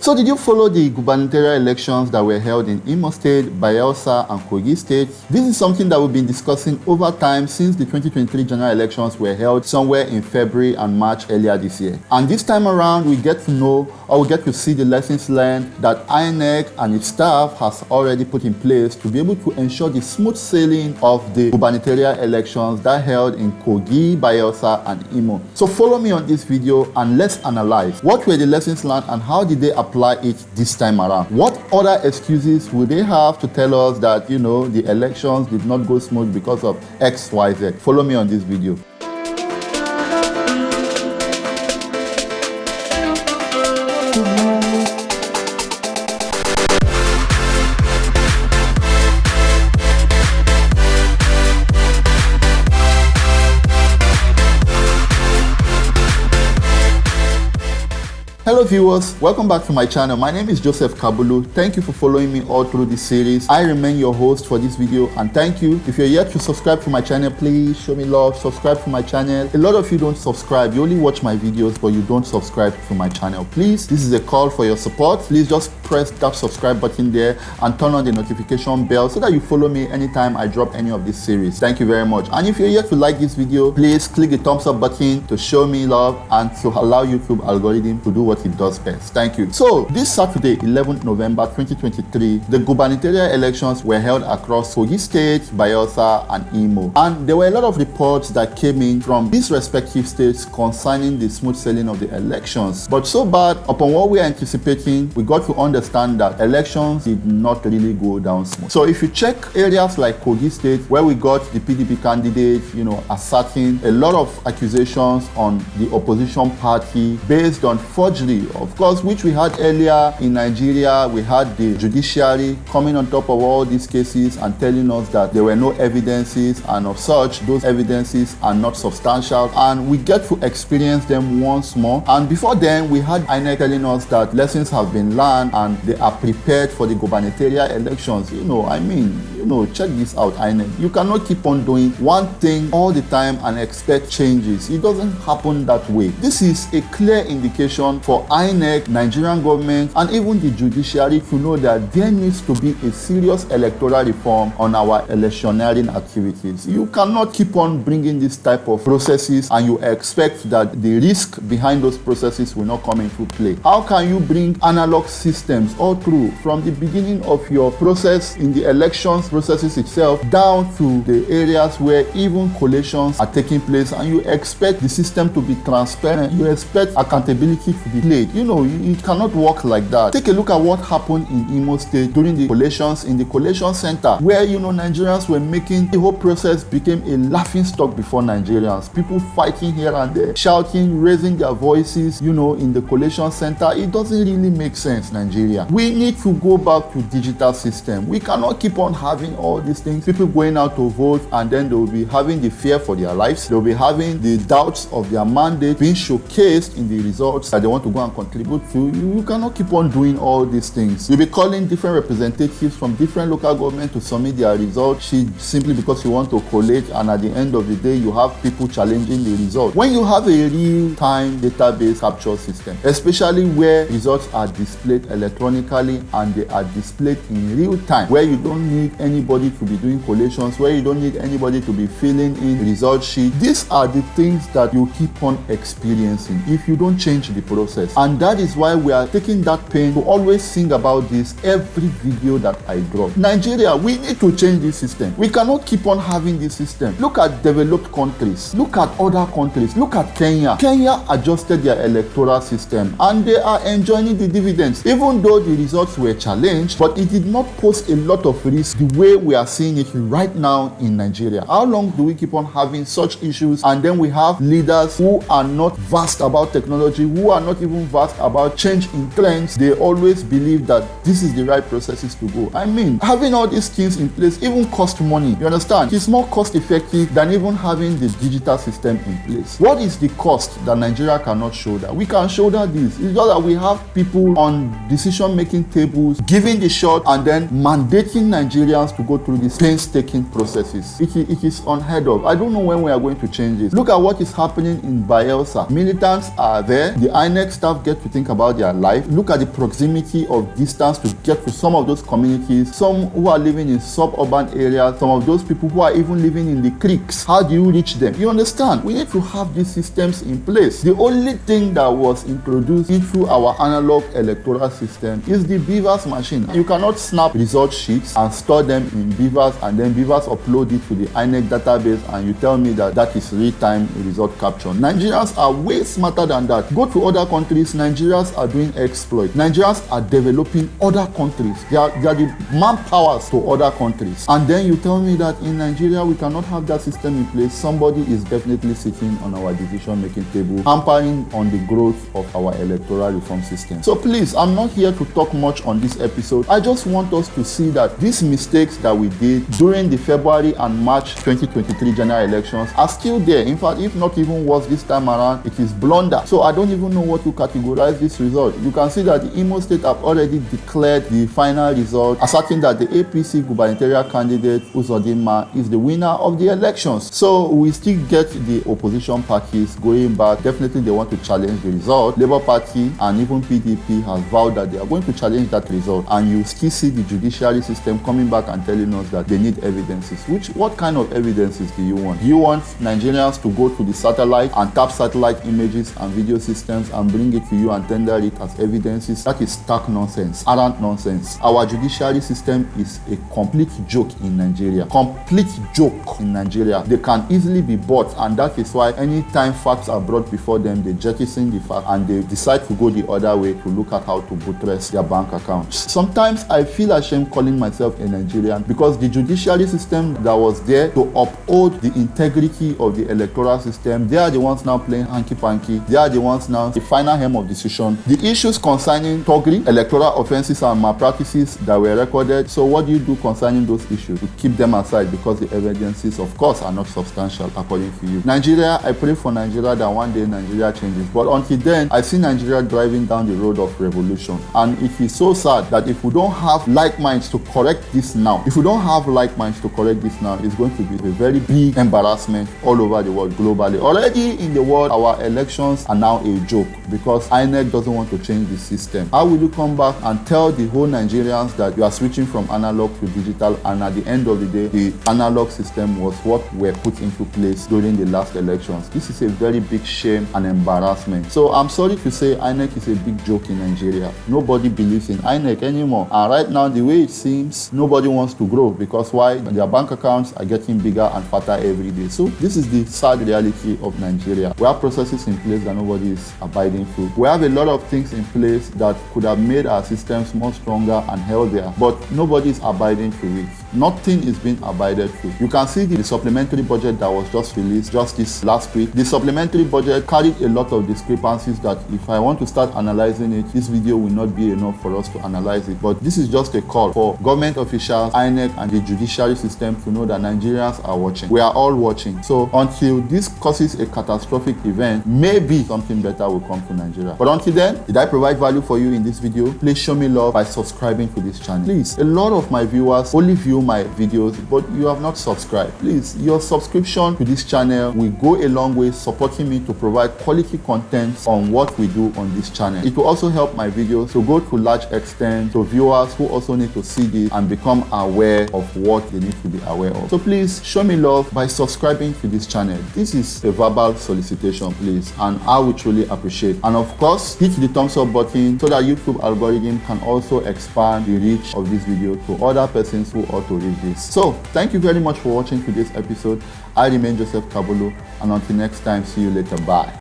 So did you follow the gubernatorial elections that were held in Imo State, Bayelsa and Kogi State? This is something that we've been discussing over time since the 2023 general elections were held somewhere in February and March earlier this year. And this time around, we get to know or we get to see the lessons learned that INEC and its staff has already put in place to be able to ensure the smooth sailing of the gubernatorial elections that held in Kogi, Bayelsa and Imo. So follow me on this video and let's analyze what were the lessons learned and how did they apply it this time around. What other excuses would they have to tell us that, the elections did not go smooth because of XYZ? Follow me on this video. Hello viewers, welcome back to my channel. My name is Joseph Kabulu. Thank you for following me all through this series. I remain your host for this video and thank you. If you're yet to subscribe to my channel, please show me love, subscribe to my channel. A lot of you don't subscribe. You only watch my videos but you don't subscribe to my channel. Please, this is a call for your support. Please just press that subscribe button there and turn on the notification bell so that you follow me anytime I drop any of this series. Thank you very much. And if you're yet to like this video, please click the thumbs up button to show me love and to allow YouTube algorithm to do what it does best. Thank you. So this Saturday, 11th November 2023, the gubernatorial elections were held across Kogi State, Bayelsa and Imo. And there were a lot of reports that came in from these respective states concerning the smooth sailing of the elections. But so bad, upon what we are anticipating, we got to understand that elections did not really go down smooth. So if you check areas like Kogi State, where we got the PDP candidate, asserting a lot of accusations on the opposition party based on forgery, of course, which we had earlier in Nigeria. We had the judiciary coming on top of all these cases and telling us that there were no evidences, and of such, those evidences are not substantial, and we get to experience them once more. And before then, we had INEC telling us that lessons have been learned and they are prepared for the gubernatorial elections. Check this out, INEC. You cannot keep on doing one thing all the time and expect changes. It doesn't happen that way. This is a clear indication for INEC, Nigerian government, and even the judiciary to know that there needs to be a serious electoral reform on our electioneering activities. You cannot keep on bringing this type of processes and you expect that the risk behind those processes will not come into play. How can you bring analog systems all through from the beginning of your process in the elections processes itself down to the areas where even collations are taking place, and you expect the system to be transparent, you expect accountability to be played? It cannot work like that. Take a look at what happened in Imo State during the collations in the collation center, where Nigerians were making the whole process became a laughing stock before Nigerians. People fighting here and there, shouting, raising their voices, in the collation center. It doesn't really make sense, Nigeria. We need to go back to digital system. We cannot keep on having all these things, people going out to vote and then they will be having the fear for their lives. They will be having the doubts of their mandate being showcased in the results that they want to go and contribute to. You cannot keep on doing all these things. You'll be calling different representatives from different local government to submit their result sheet simply because you want to collate, and at the end of the day you have people challenging the result. When you have a real-time database capture system, especially where results are displayed electronically and they are displayed in real time, where you don't need anybody to be doing collations, where you don't need anybody to be filling in result sheet, these are the things that you keep on experiencing if you don't change the process. And that is why we are taking that pain to always sing about this every video that I drop. Nigeria, we need to change this system. We cannot keep on having this system. Look at developed countries. Look at other countries. Look at Kenya. Kenya adjusted their electoral system and they are enjoying the dividends, even though the results were challenged, but it did not pose a lot of risk the way we are seeing it right now in Nigeria. How long do we keep on having such issues, and then we have leaders who are not vast about technology, who are not even vast about change in trends? They always believe that this is the right processes to go. Having all these things in place even cost money. You understand? It's more cost effective than even having the digital system in place. What is the cost that Nigeria cannot shoulder? We can shoulder this. It's just that we have people on decision-making tables giving the shot and then mandating Nigerians Nigerians to go through these painstaking processes. It is unheard of. I don't know when we are going to change this. Look at what is happening in Bayelsa. Militants are there. The INEC staff get to think about their life. Look at the proximity of distance to get to some of those communities, some who are living in suburban areas, some of those people who are even living in the creeks. How do you reach them? You understand? We need to have these systems in place. The only thing that was introduced into our analog electoral system is the Beavers machine. You cannot snap result sheets and store them in Beavers, and then Beavers upload it to the INEC database, and you tell me that that is real-time result capture. Nigerians are way smarter than that. Go to other countries. Nigerians are doing exploit. Nigerians are developing other countries. They are the manpowers to other countries. And then you tell me that in Nigeria we cannot have that system in place. Somebody is definitely sitting on our decision-making table, hampering on the growth of our electoral reform system. So please, I'm not here to talk much on this episode. I just want us to see that these mistakes that we did during the February and March 2023 general elections are still there. In fact, if not even worse this time around, it is blunder. So I don't even know what to categorize this result. You can see that the Imo State have already declared the final result, asserting that the APC gubernatorial candidate Uzodinma is the winner of the elections. So we still get the opposition parties going back. Definitely they want to challenge the result. Labour Party and even PDP has vowed that they are going to challenge that result, and you still see the judiciary system coming back and telling us that they need evidences. What kind of evidences do you want? Do you want Nigerians to go to the satellite and tap satellite images and video systems and bring it to you and tender it as evidences? That is stark nonsense, arrant nonsense. Our judiciary system is a complete joke in Nigeria. Complete joke in Nigeria. They can easily be bought, and that is why anytime facts are brought before them, they jettison the fact and they decide to go the other way to look at how to buttress their bank accounts. Sometimes I feel ashamed calling myself a Nigerian because the judiciary system that was there to uphold the integrity of the electoral system, they are the ones now playing hanky-panky. They are the ones now the final helm of decision. The issues concerning thuggery, electoral offenses and malpractices that were recorded. So what do you do concerning those issues? You keep them aside because the evidences, of course, are not substantial according to you. Nigeria, I pray for Nigeria that one day Nigeria changes. But until then, I see Nigeria driving down the road of revolution. And it is so sad that if we don't have like minds to correct this now, it's going to be a very big embarrassment all over the world globally. Already in the world, our elections are now a joke because INEC doesn't want to change the system. How will you come back and tell the whole Nigerians that you are switching from analog to digital, and at the end of the day, the analog system was what were put into place during the last elections? This is a very big shame and embarrassment. So I'm sorry to say INEC is a big joke in Nigeria. Nobody believes in INEC anymore. And right now, the way it seems, nobody wants to grow because why? Their bank accounts are getting bigger and fatter every day. So this is the sad reality of Nigeria. We have processes in place that nobody is abiding through. We have a lot of things in place that could have made our systems more stronger and healthier, but nobody is abiding through it. Nothing is being abided through. You can see the supplementary budget that was just released just this last week. The supplementary budget carried a lot of discrepancies that if I want to start analyzing it, this video will not be enough for us to analyze it. But this is just a call for government officials, INEC and the judiciary system to know that Nigerians are watching. We are all watching. So until this causes a catastrophic event, maybe something better will come to Nigeria. But until then, did I provide value for you in this video? Please show me love by subscribing to this channel. Please, a lot of my viewers only view my videos, but you have not subscribed. Please, your subscription to this channel will go a long way supporting me to provide quality content on what we do on this channel. It will also help my videos to go to large extent to viewers who also need to see this and become aware of what they need to be aware of. So please show me love by subscribing to this channel. This is a verbal solicitation, please, and I will truly appreciate. And of course, hit the thumbs up button so that YouTube algorithm can also expand the reach of this video to other persons who ought to read this. So thank you very much for watching today's episode. I remain Joseph Kabulu, and until next time, see you later. Bye.